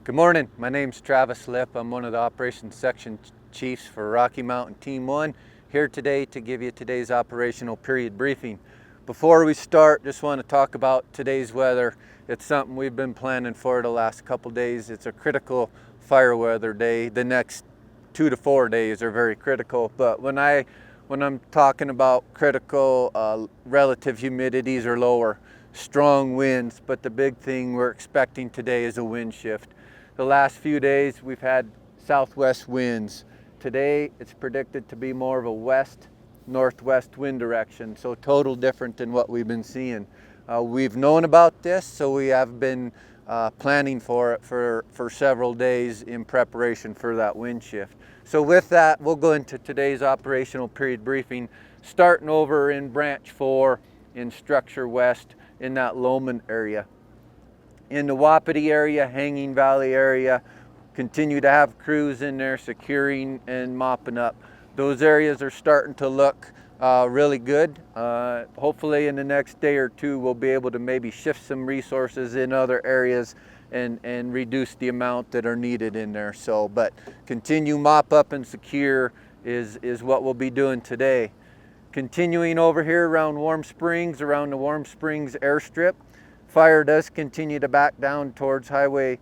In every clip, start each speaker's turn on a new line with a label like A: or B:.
A: Good morning, my name's Travis Lipp. I'm one of the operations section chiefs for Rocky Mountain Team 1, here today to give you today's operational period briefing. Before we start, just want to talk about today's weather. It's something we've been planning for the last couple days. It's a critical fire weather day. The next 2 to 4 days are very critical, but when I'm talking about critical, relative humidities are lower, strong winds, but the big thing we're expecting today is a wind shift. The last few days we've had southwest winds. Today it's predicted to be more of a west-northwest wind direction, so total different than what we've been seeing. We've known about this, so we have been planning for it for several days in preparation for that wind shift. So with that, we'll go into today's operational period briefing, starting over in Branch 4 in Structure West in that Loman area. In the Wapiti area, Hanging Valley area, continue to have crews in there securing and mopping up. Those areas are starting to look really good. Hopefully in the next day or two we'll be able to maybe shift some resources in other areas and reduce the amount that are needed in there. So, but continue mop up and secure is what we'll be doing today. Continuing over here around Warm Springs, around the Warm Springs airstrip, fire does continue to back down towards Highway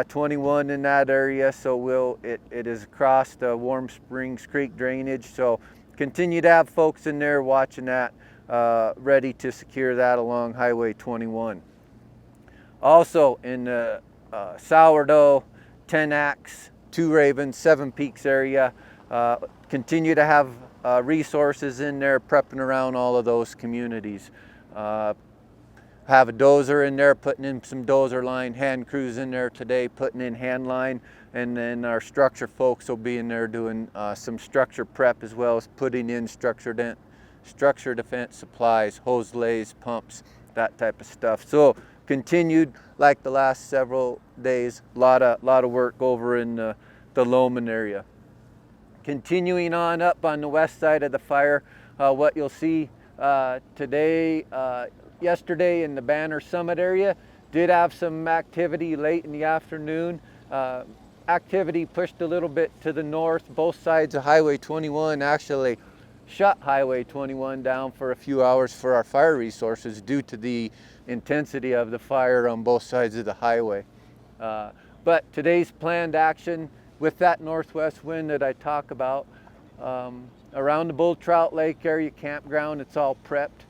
A: 21 in that area, so it is across the Warm Springs Creek drainage. So continue to have folks in there watching that, ready to secure that along Highway 21. Also in the Sourdough, 10 Axe, Two Ravens, Seven Peaks area, continue to have resources in there prepping around all of those communities. Have a dozer in there, putting in some dozer line, hand crews in there today, putting in hand line, and then our structure folks will be in there doing some structure prep as well as putting in structure defense supplies, hose lays, pumps, that type of stuff. So continued like the last several days, lot of work over in the Loman area. Continuing on up on the west side of the fire, what you'll see today, yesterday in the Banner Summit area, did have some activity late in the afternoon. Activity pushed a little bit to the north. Both sides of Highway 21 actually shut Highway 21 down for a few hours for our fire resources due to the intensity of the fire on both sides of the highway. But today's planned action with that northwest wind that I talk about, around the Bull Trout Lake area campground, it's all prepped.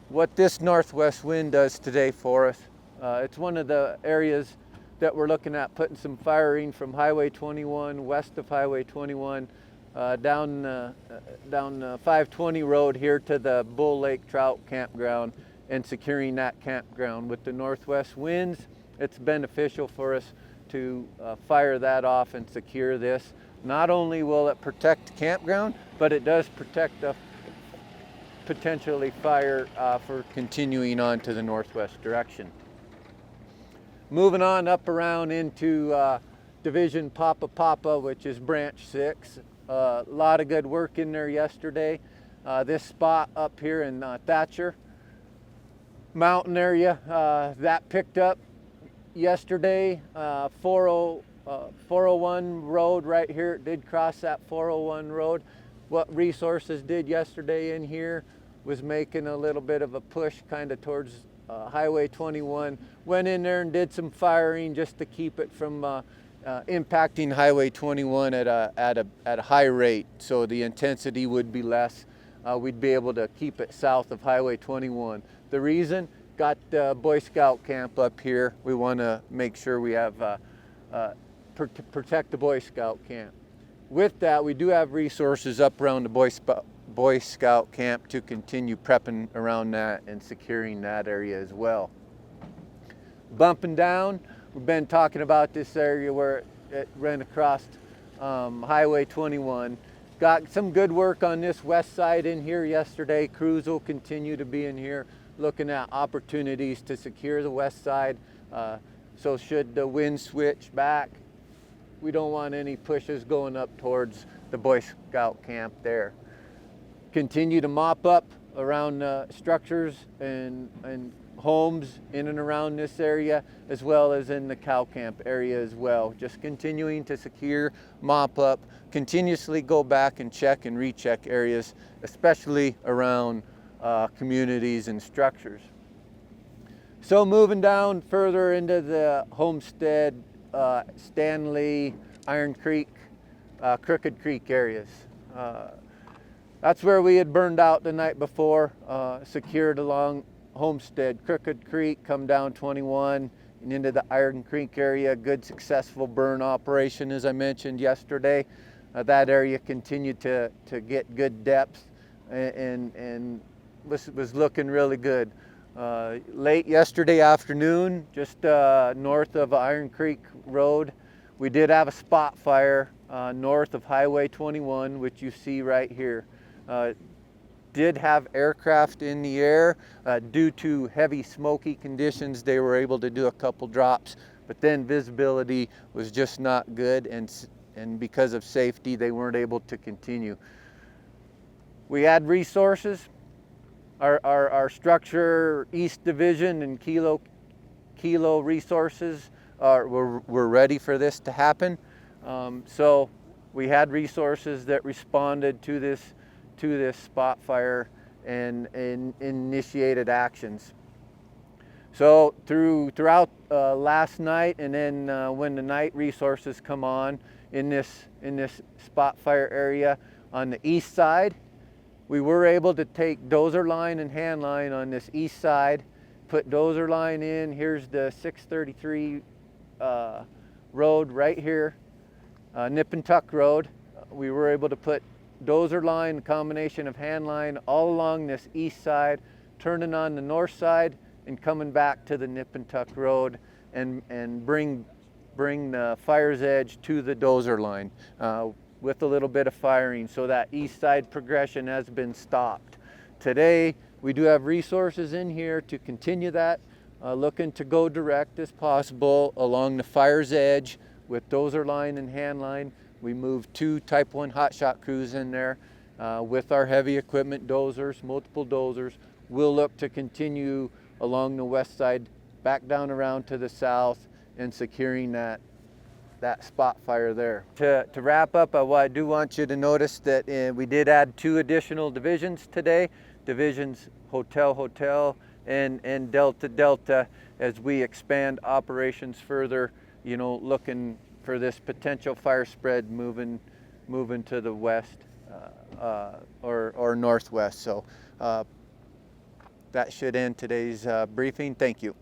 A: What this northwest wind does today for us, it's one of the areas that we're looking at putting some firing from Highway 21, west of Highway 21, down 520 road here to the Bull Lake Trout Campground and securing that campground. With the northwest winds, it's beneficial for us to fire that off and secure this. Not only will it protect the campground, but it does protect the potentially fire for continuing on to the northwest direction. Moving on up around into Division Papa, which is Branch 6. A lot of good work in there yesterday. This spot up here in Thatcher Mountain area, that picked up yesterday. 401 road right here, it did cross that 401 road. What resources did yesterday in here was making a little bit of a push kind of towards Highway 21. Went in there and did some firing just to keep it from impacting Highway 21 at a high rate, so the intensity would be less. We'd be able to keep it south of Highway 21. The reason, got the Boy Scout camp up here. We want to make sure we have protect the Boy Scout camp. With that, we do have resources up around the Boy Scout camp to continue prepping around that and securing that area as well. Bumping down, we've been talking about this area where it ran across Highway 21. Got some good work on this west side in here yesterday. Crews will continue to be in here looking at opportunities to secure the west side. So should the wind switch back, we don't want any pushes going up towards the Boy Scout camp there. Continue to mop up around structures and homes in and around this area, as well as in the cow camp area as well. Just continuing to secure, mop up, continuously go back and check and recheck areas, especially around communities and structures. So moving down further into the Homestead, Stanley, Iron Creek, Crooked Creek areas. That's where we had burned out the night before, secured along Homestead, Crooked Creek, come down 21 and into the Iron Creek area. Good successful burn operation, as I mentioned yesterday. That area continued to get good depth and was looking really good. Late yesterday afternoon, just north of Iron Creek Road, we did have a spot fire north of Highway 21, which you see right here. Did have aircraft in the air. Due to heavy smoky conditions, they were able to do a couple drops, but then visibility was just not good, and because of safety, they weren't able to continue. We had resources. Our structure East Division and Kilo resources were ready for this to happen. So we had resources that responded to this spot fire and initiated actions. So throughout last night, and then when the night resources come on in this spot fire area on the east side, we were able to take dozer line and hand line on this east side, put dozer line in. Here's the 633 road right here, Nip and Tuck Road. We were able to put dozer line, a combination of hand line, all along this east side, turning on the north side and coming back to the Nip and Tuck Road and bring the fire's edge to the dozer line with a little bit of firing, so that east side progression has been stopped. Today, we do have resources in here to continue that, looking to go direct as possible along the fire's edge with dozer line and hand line. We moved 2 Type 1 hotshot crews in there with our heavy equipment dozers, multiple dozers. We'll look to continue along the west side, back down around to the south, and securing that spot fire there. To wrap up, I do want you to notice that we did add 2 additional divisions today, divisions Hotel, and Delta, as we expand operations further, looking for this potential fire spread moving to the west or northwest. So that should end today's briefing. Thank you.